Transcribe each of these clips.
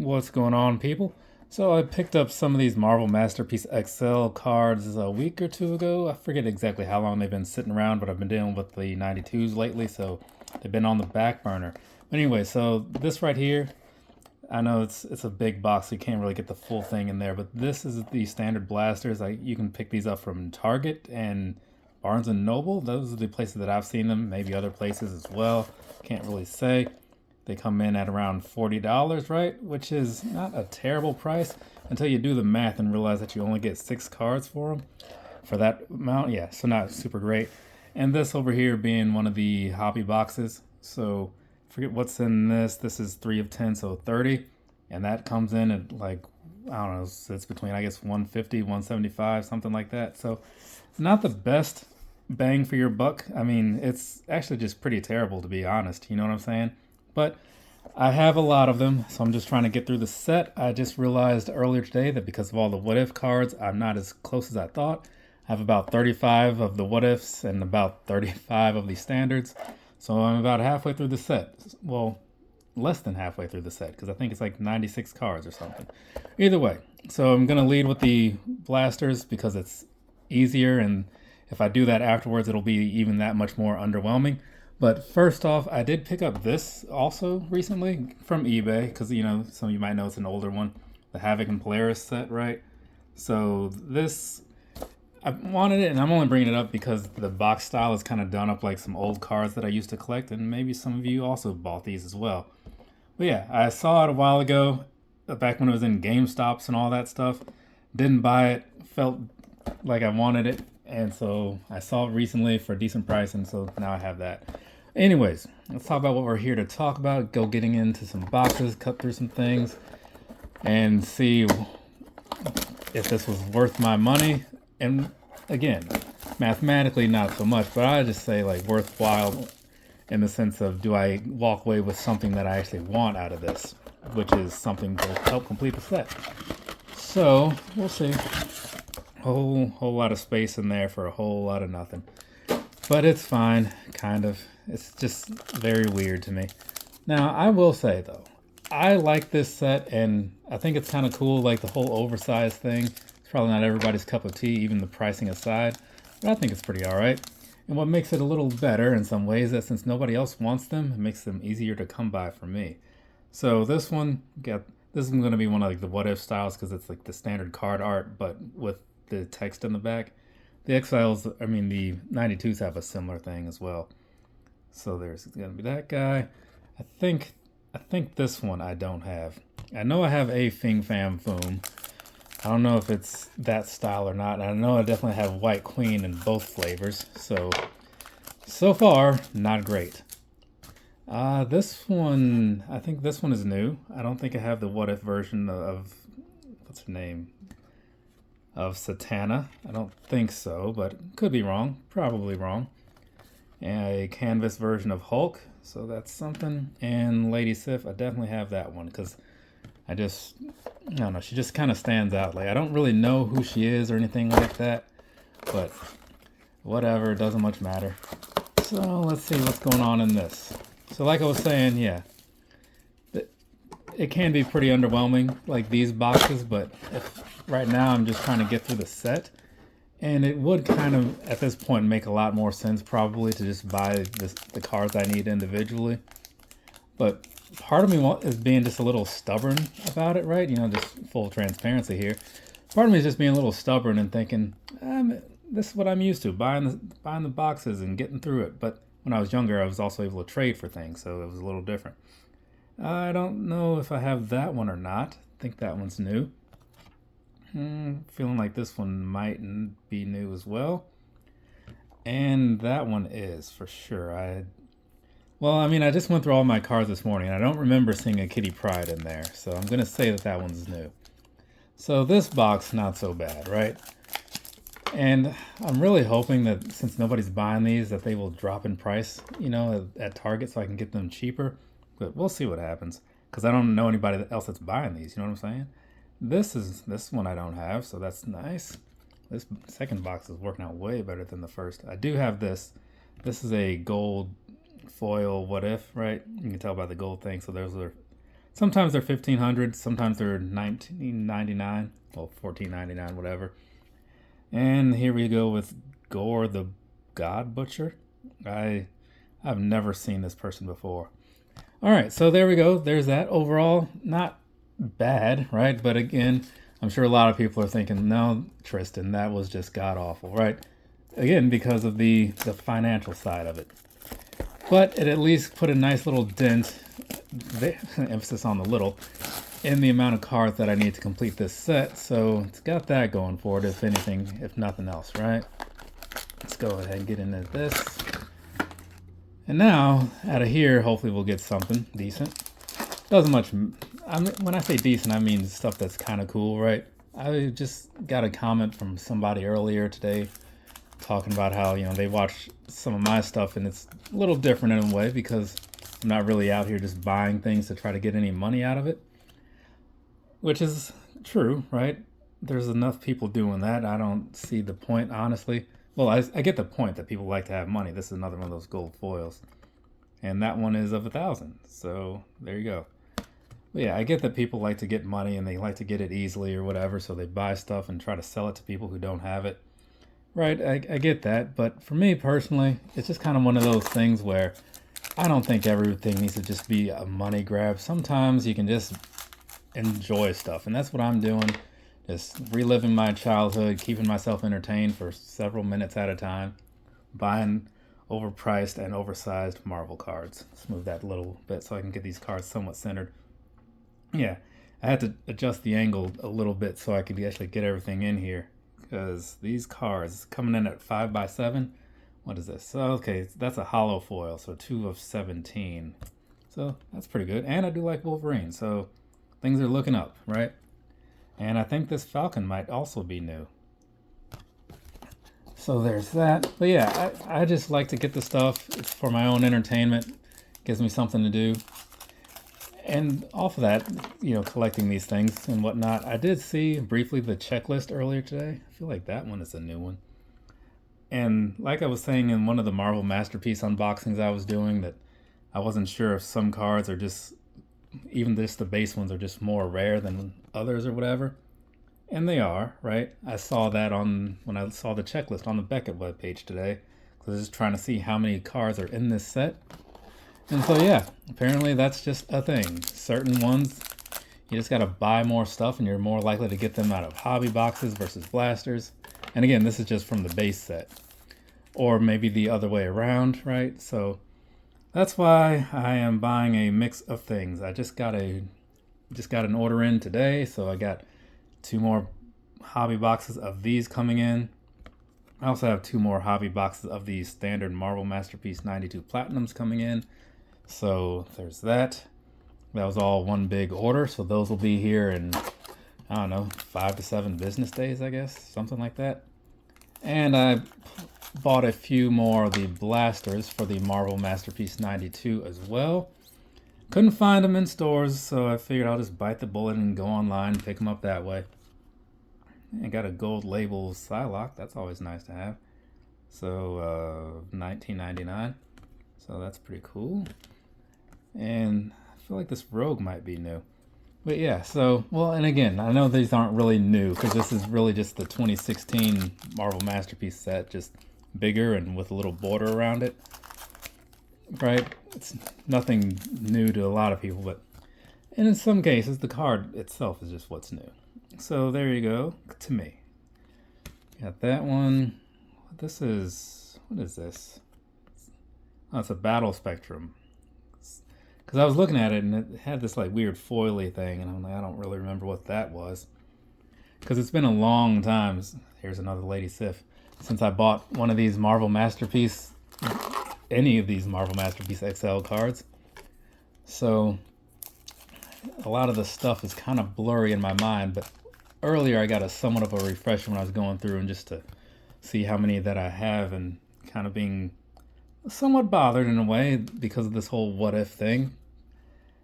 What's going on, people? So I picked up some of these Marvel Masterpiece XL cards a week or two ago. I forget exactly how long they've been sitting around, but I've been dealing with the 92s lately, so they've been on the back burner. But anyway, so this right here, I know it's a big box, so you can't really get the full thing in there, but this is the standard blasters. You can pick these up from Target and Barnes and Noble. Those are the places that I've seen them, maybe other places as well. Can't really say. They come in at around $40, right? Which is not a terrible price until you do the math and realize that you only get 6 cards for them. For that amount, yeah, so not super great. And this over here being one of the hobby boxes. So forget what's in this. This is 3 of 10, so 30. And that comes in at like, I don't know, it's between, I guess, 150, 175, something like that. So not the best bang for your buck. I mean, it's actually just pretty terrible, to be honest. You know what I'm saying? But I have a lot of them, so I'm just trying to get through the set. I just realized earlier today that because of all the what if cards, I'm not as close as I thought. I have about 35 of the what ifs and about 35 of the standards. So I'm about halfway through the set. Well, less than halfway through the set because I think it's like 96 cards or something. Either way, so I'm going to lead with the blasters because it's easier, and if I do that afterwards, it'll be even that much more underwhelming. But first off, I did pick up this also recently from eBay because, you know, some of you might know it's an older one, the Havoc and Polaris set, right? So this, I wanted it, and I'm only bringing it up because the box style is kind of done up like some old cards that I used to collect, and maybe some of you also bought these as well. But yeah, I saw it a while ago, back when it was in GameStops and all that stuff. Didn't buy it, felt like I wanted it, and so I saw it recently for a decent price, and so now I have that. Anyways, let's talk about what we're here to talk about. Go getting into some boxes, cut through some things, and see if this was worth my money. And again, mathematically not so much, but I just say like worthwhile in the sense of, do I walk away with something that I actually want out of this, which is something to help complete the set. So we'll see. Whole lot of space in there for a whole lot of nothing, but it's fine, kind of. It's just very weird to me. Now I will say though, I like this set, and I think it's kind of cool, like the whole oversized thing. It's probably not everybody's cup of tea, even the pricing aside, but I think it's pretty all right. And what makes it a little better in some ways is that since nobody else wants them, it makes them easier to come by for me. So this one, this is going to be one of like the what if styles because it's like the standard card art, but with the text in the back. The XLs, I mean the 92s have a similar thing as well. So there's gonna be that guy. I think this one I don't have. I know I have a Fing Fam Foom. I don't know if it's that style or not. I know I definitely have White Queen in both flavors. So far, not great. This one, I think this one is new. I don't think I have the what if version of what's her name? Of Satana. I don't think so, but could be wrong. Probably wrong. And a canvas version of Hulk, so that's something. And Lady Sif, I definitely have that one because I don't know, she just kind of stands out. Like, I don't really know who she is or anything like that, but whatever, it doesn't much matter. So let's see what's going on in this. So like I was saying, yeah, it can be pretty underwhelming, like these boxes, but right now I'm just trying to get through the set, and it would kind of at this point make a lot more sense probably to just buy the cards I need individually. But part of me is being just a little stubborn about it, right? You know, just full transparency here. Part of me is just being a little stubborn and thinking, this is what I'm used to, buying the boxes and getting through it. But when I was younger, I was also able to trade for things, so it was a little different. I don't know if I have that one or not. I think that one's new. Feeling like this one might be new as well. And that one is for sure. I just went through all my cards this morning, and I don't remember seeing a Kitty Pryde in there. So I'm going to say that one's new. So this box, not so bad, right? And I'm really hoping that since nobody's buying these, that they will drop in price, you know, at Target so I can get them cheaper. But we'll see what happens because I don't know anybody else that's buying these. You know what I'm saying? This one I don't have, so that's nice. This second box is working out way better than the first. I do have this. This is a gold foil what if, right? You can tell by the gold thing. So those are Sometimes they're 1,500, sometimes they're 19.99, well, 14.99, whatever. And here we go with Gore the God Butcher. I've never seen this person before. All right, so there we go. There's that. Overall, not bad, right? But again, I'm sure a lot of people are thinking, no, Tristan, that was just god awful, right? Again, because of the financial side of it. But it at least put a nice little dent, emphasis on the little, in the amount of cards that I need to complete this set. So it's got that going for it, if anything, if nothing else, right? Let's go ahead and get into this. And now, out of here, hopefully we'll get something decent. Doesn't much, when I say decent, I mean stuff that's kind of cool, right? I just got a comment from somebody earlier today talking about how, they watch some of my stuff and it's a little different in a way because I'm not really out here just buying things to try to get any money out of it. Which is true, right? There's enough people doing that. I don't see the point, honestly. Well, I get the point that people like to have money. This is another one of those gold foils. And that one is of 1,000. So there you go. But yeah, I get that people like to get money and they like to get it easily or whatever. So they buy stuff and try to sell it to people who don't have it. Right, I get that. But for me personally, it's just kind of one of those things where I don't think everything needs to just be a money grab. Sometimes you can just enjoy stuff. And that's what I'm doing. Just reliving my childhood, keeping myself entertained for several minutes at a time, buying overpriced and oversized Marvel cards. Let's move that a little bit so I can get these cards somewhat centered. Yeah, I had to adjust the angle a little bit so I could actually get everything in here because these cards coming in at 5x7. What is this? Okay, that's a hollow foil, so 2 of 17. So that's pretty good. And I do like Wolverine, so things are looking up, right? And I think this Falcon might also be new. So there's that. But yeah, I just like to get the stuff. It's for my own entertainment. Gives me something to do. And off of that, collecting these things and whatnot, I did see briefly the checklist earlier today. I feel like that one is a new one. And like I was saying in one of the Marvel Masterpiece unboxings I was doing, that I wasn't sure if some cards are just, even just the base ones are just more rare than others or whatever. And they are, right? I saw that when I saw the checklist on the Beckett webpage today. Because I was just trying to see how many cards are in this set. And so yeah, apparently that's just a thing. Certain ones, you just gotta buy more stuff and you're more likely to get them out of hobby boxes versus blasters. And again, this is just from the base set. Or maybe the other way around, right? So that's why I am buying a mix of things. I just got an order in today, so I got 2 more hobby boxes of these coming in. I also have 2 more hobby boxes of these standard Marvel Masterpiece 92 Platinums coming in. So there's that. That was all one big order, so those will be here in, I don't know, 5 to 7 business days, I guess, something like that. And I bought a few more of the blasters for the Marvel Masterpiece 92 as well. Couldn't find them in stores, so I figured I'll just bite the bullet and go online and pick them up that way. I got a gold label Psylocke. That's always nice to have. So, $19.99. So that's pretty cool. And I feel like this Rogue might be new. But yeah, so, well, and again, I know these aren't really new because this is really just the 2016 Marvel Masterpiece set, just bigger and with a little border around it. Right? It's nothing new to a lot of people, but and in some cases, the card itself is just what's new. So there you go, to me. Got that one. What is this? Oh, it's a Battle Spectrum. Because I was looking at it and it had this like weird foily thing, and I'm like, I don't really remember what that was. Because it's been a long time. Here's another Lady Sif. Since I bought one of these Marvel Masterpiece, any of these Marvel Masterpiece XL cards. So a lot of the stuff is kind of blurry in my mind, but earlier I got a somewhat of a refresher when I was going through and just to see how many that I have and kind of being somewhat bothered in a way because of this whole what if thing.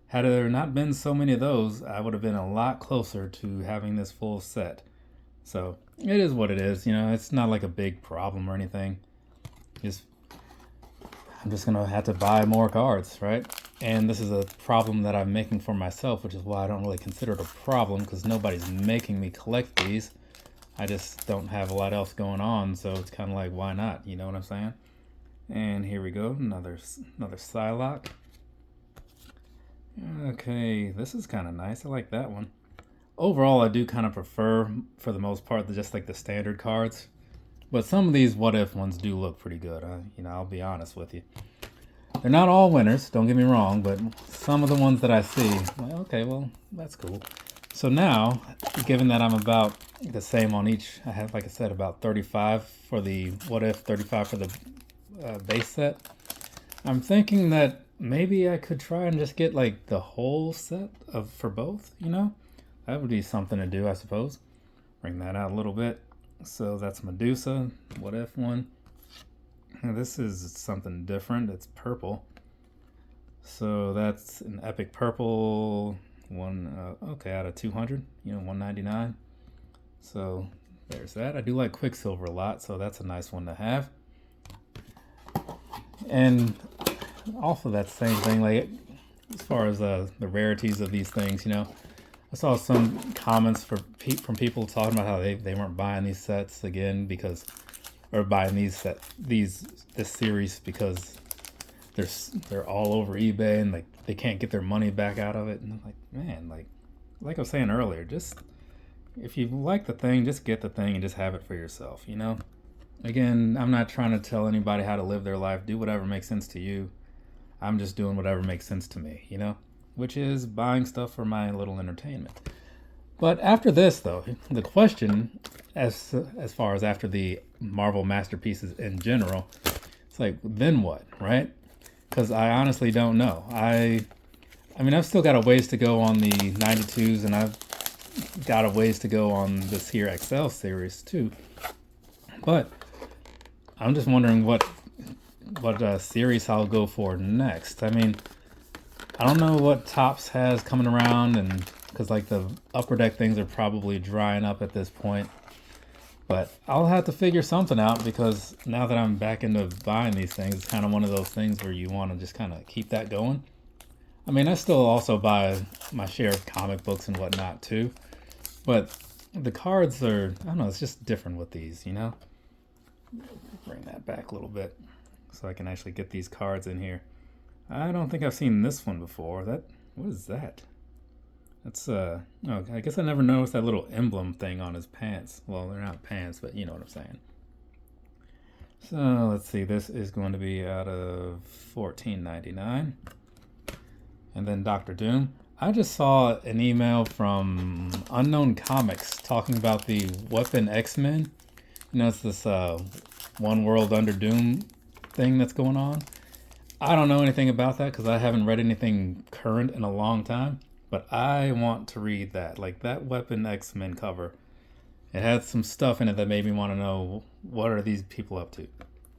Had there not been so many of those, I would have been a lot closer to having this full set. So it is what it is, it's not like a big problem or anything. I'm just gonna have to buy more cards, right? And this is a problem that I'm making for myself, which is why I don't really consider it a problem, because nobody's making me collect these. I just don't have a lot else going on, so it's kind of like, why not? You know what I'm saying? And here we go, another Psylocke. Okay, this is kind of nice. I like that one. Overall, I do kind of prefer, for the most part, just like the standard cards. But some of these what if ones do look pretty good. I'll be honest with you. They're not all winners, don't get me wrong, but some of the ones that I see, well, okay, well, that's cool. So now, given that I'm about the same on each, I have, like I said, about 35 for the what if, 35 for the base set. I'm thinking that maybe I could try and just get like the whole set for both, That would be something to do, I suppose. Bring that out a little bit. So that's Medusa, what if one. Now this is something different, it's purple. So that's an epic purple one, okay, out of 200, 199. So there's that. I do like Quicksilver a lot, so that's a nice one to have. And also that same thing, like as far as the rarities of these things, I saw some comments from people talking about how they weren't buying these sets again or buying this series because they're all over eBay and like they can't get their money back out of it. And I'm like, man, like I was saying earlier, just if you like the thing, just get the thing and just have it for yourself, Again, I'm not trying to tell anybody how to live their life. Do whatever makes sense to you. I'm just doing whatever makes sense to me, which is buying stuff for my little entertainment. But after this, though, the question, as far as after the Marvel Masterpieces in general, it's like, then what, right? Because I honestly don't know. I mean, I've still got a ways to go on the 92s, and I've got a ways to go on this here XL series, too. But I'm just wondering what series I'll go for next. I mean, I don't know what Topps has coming around, and because like the Upper Deck things are probably drying up at this point. But I'll have to figure something out, because now that I'm back into buying these things, it's kind of one of those things where you want to just kind of keep that going. I mean, I still also buy my share of comic books and whatnot too. But the cards are, I don't know, it's just different with these, Bring that back a little bit so I can actually get these cards in here. I don't think I've seen this one before. What is that? That's oh, I guess I never noticed that little emblem thing on his pants. Well, they're not pants, but you know what I'm saying. So let's see, this is going to be out of $14.99. And then Dr. Doom. I just saw an email from Unknown Comics talking about the Weapon X-Men. It's this One World Under Doom thing that's going on. I don't know anything about that because I haven't read anything current in a long time. But I want to read that. Like that Weapon X-Men cover. It had some stuff in it that made me want to know, what are these people up to?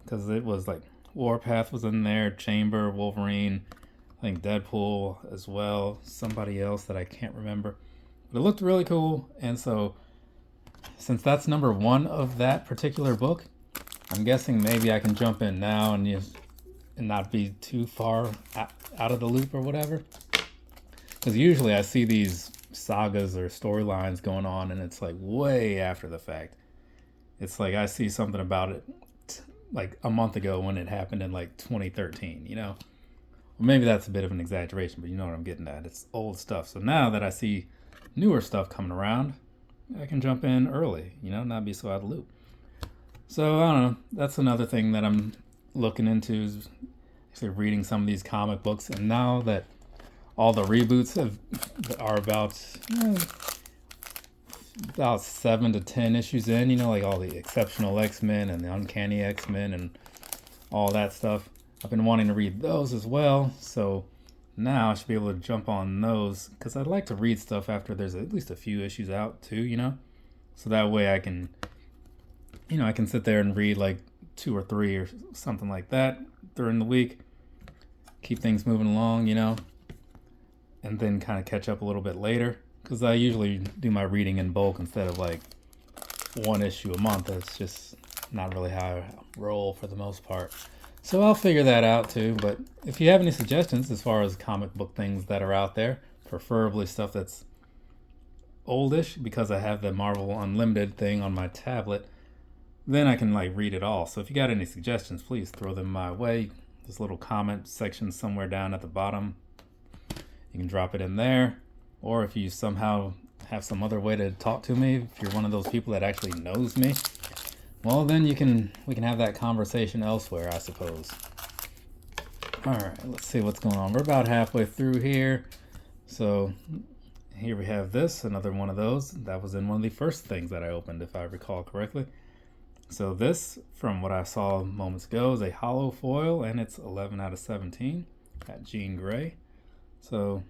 Because it was like Warpath was in there, Chamber, Wolverine, I think Deadpool as well, somebody else that I can't remember. But it looked really cool, and so since that's number 1 of that particular book, I'm guessing maybe I can jump in now and not be too far out of the loop or whatever. Because usually I see these sagas or storylines going on and it's like way after the fact. It's like I see something about it like a month ago when it happened in like 2013, Well, maybe that's a bit of an exaggeration, but you know what I'm getting at. It's old stuff. So now that I see newer stuff coming around, I can jump in early, not be so out of the loop. So I don't know. That's another thing that I'm looking into, is actually reading some of these comic books. And now that all the reboots are about 7 to 10 issues in, like all the Exceptional X-Men and the Uncanny X-Men and all that stuff, I've been wanting to read those as well. So now I should be able to jump on those, because I'd like to read stuff after there's at least a few issues out too, so that way I can sit there and read like 2 or 3 or something like that during the week, keep things moving along, and then kind of catch up a little bit later, because I usually do my reading in bulk instead of like 1 issue a month. That's just not really how I roll for the most part. So I'll figure that out too. But if you have any suggestions as far as comic book things that are out there, preferably stuff that's oldish, because I have the Marvel Unlimited thing on my tablet, then I can like read it all. So if you got any suggestions, please throw them my way. This little comment section somewhere down at the bottom. You can drop it in there. Or if you somehow have some other way to talk to me, if you're one of those people that actually knows me, well then we can have that conversation elsewhere, I suppose. Alright, let's see what's going on. We're about halfway through here. So here we have this, another one of those. That was in one of the first things that I opened, if I recall correctly. So this, from what I saw moments ago, is a hollow foil, and it's 11 out of 17 at Jean Grey. So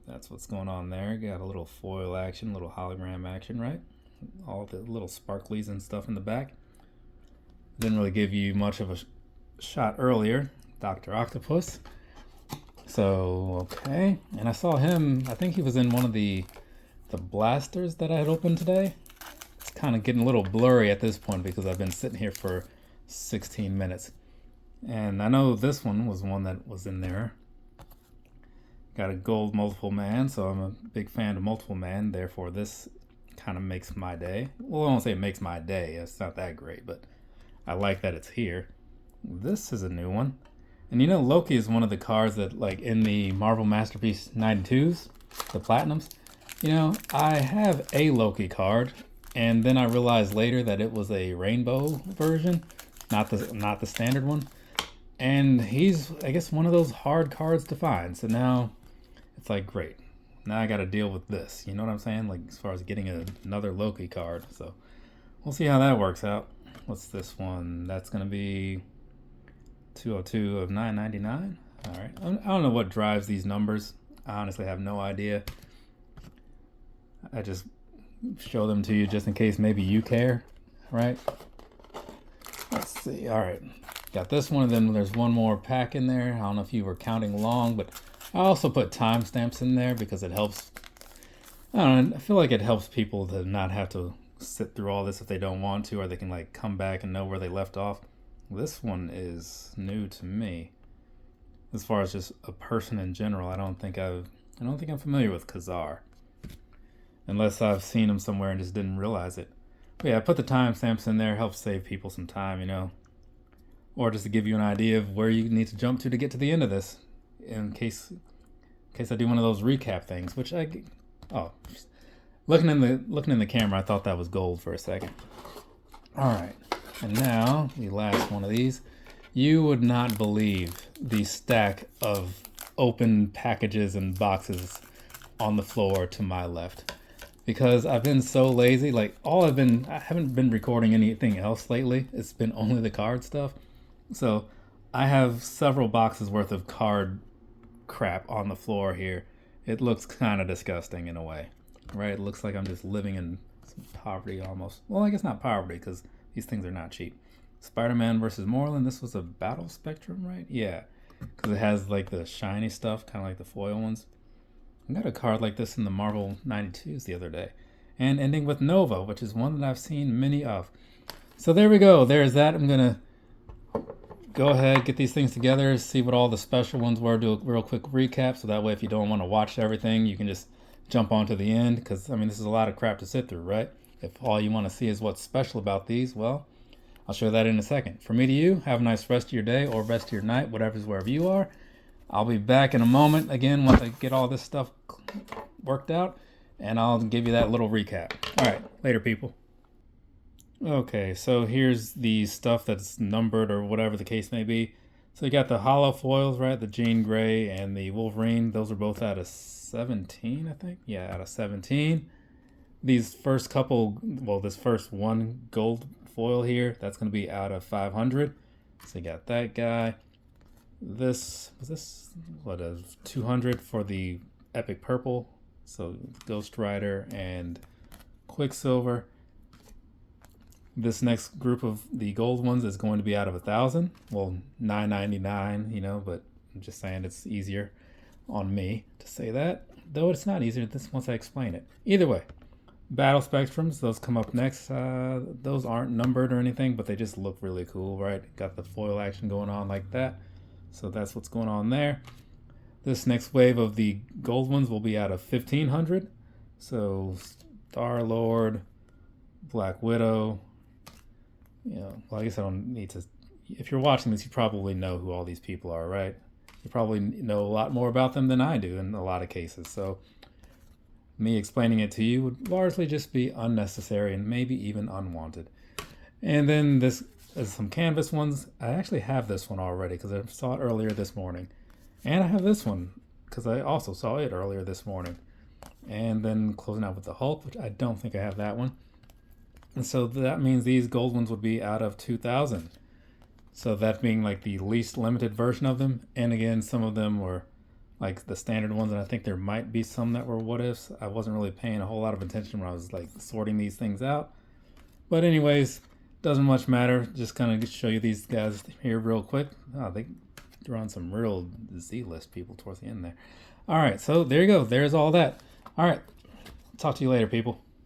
that's what's going on there. Got a little foil action, little hologram action, right? All the little sparklies and stuff in the back. Didn't really give you much of a shot earlier. Dr. Octopus. So, okay. And I saw him, I think he was in one of the blasters that I had opened today. It's kind of getting a little blurry at this point because I've been sitting here for 16 minutes. And I know this one was one that was in there. Got a gold multiple man, so I'm a big fan of multiple man. Therefore, this kind of makes my day. Well, I won't say it makes my day. It's not that great, but I like that it's here. This is a new one. And you know, Loki is one of the cards that, like, in the Marvel Masterpiece 92s, the Platinums, you know, I have a Loki card, and then I realized later that it was a rainbow version, not the standard one. And he's, I guess, one of those hard cards to find. So now it's like, great. Now I got to deal with this. You know what I'm saying? Like, as far as getting another Loki card. So we'll see how that works out. What's this one? That's going to be 202 of 999. All right. I don't know what drives these numbers. I honestly have no idea. I just show them to you just in case maybe you care, right? Let's see. All right. Got this one, and then there's one more pack in there. I don't know if you were counting along, but I also put timestamps in there because it helps. I don't know. I feel like it helps people to not have to sit through all this if they don't want to, or they can like come back and know where they left off. This one is new to me. As far as just a person in general, I don't think I'm familiar with Khazar. Unless I've seen him somewhere and just didn't realize it. But yeah, I put the timestamps in there, helps save people some time, you know. Or just to give you an idea of where you need to jump to get to the end of this. In case I do one of those recap things, which looking in the camera, I thought that was gold for a second. All right. And now, the last one of these. You would not believe the stack of open packages and boxes on the floor to my left. Because I've been so lazy. Like, I haven't been recording anything else lately. It's been only the card stuff. So, I have several boxes worth of card crap on the floor here. It looks kind of disgusting in a way. Right? It looks like I'm just living in some poverty almost. Well, I guess not poverty, because these things are not cheap. Spider-Man versus Moreland. This was a Battle Spectrum, right? Yeah. Because it has like the shiny stuff, kind of like the foil ones. I got a card like this in the Marvel 92s the other day. And ending with Nova, which is one that I've seen many of. So there we go. There's that. I'm going to go ahead, get these things together, see what all the special ones were, do a real quick recap. So that way, if you don't want to watch everything, you can just jump on to the end. Because, I mean, this is a lot of crap to sit through, right? If all you want to see is what's special about these, well, I'll show that in a second. From me to you, have a nice rest of your day or rest of your night, whatever's wherever you are. I'll be back in a moment again once I get all this stuff worked out, and I'll give you that little recap. All right, later, people. Okay, so here's the stuff that's numbered or whatever the case may be. So you got the hollow foils, right? The Jean Grey and the Wolverine. Those are both out of 17, I think. Yeah, out of 17. These first couple, well, this first one gold foil here, that's going to be out of 500. So you got that guy. Was this 200 for the Epic Purple? So Ghost Rider and Quicksilver. This next group of the gold ones is going to be out of 1,000. Well, 999, you know, but I'm just saying it's easier on me to say that. Though it's not easier once I explain it. Either way, Battle Spectrums, those come up next. Those aren't numbered or anything, but they just look really cool, right? Got the foil action going on like that. So that's what's going on there. This next wave of the gold ones will be out of 1500. So Star-Lord, Black Widow. You know, well, I guess I don't need to. If you're watching this, you probably know who all these people are, right? You probably know a lot more about them than I do in a lot of cases. So me explaining it to you would largely just be unnecessary and maybe even unwanted. And then this is some canvas ones. I actually have this one already because I saw it earlier this morning. And I have this one because I also saw it earlier this morning. And then closing out with the Hulk, which I don't think I have that one. And so that means these gold ones would be out of 2000. So that being like the least limited version of them. And again, some of them were like the standard ones, and I think there might be some that were what ifs. I wasn't really paying a whole lot of attention when I was like sorting these things out. But anyways, doesn't much matter. Just kind of show you these guys here real quick. Oh, they draw on some real Z-list people towards the end there. All right, so there you go. There's all that. All right, talk to you later, people.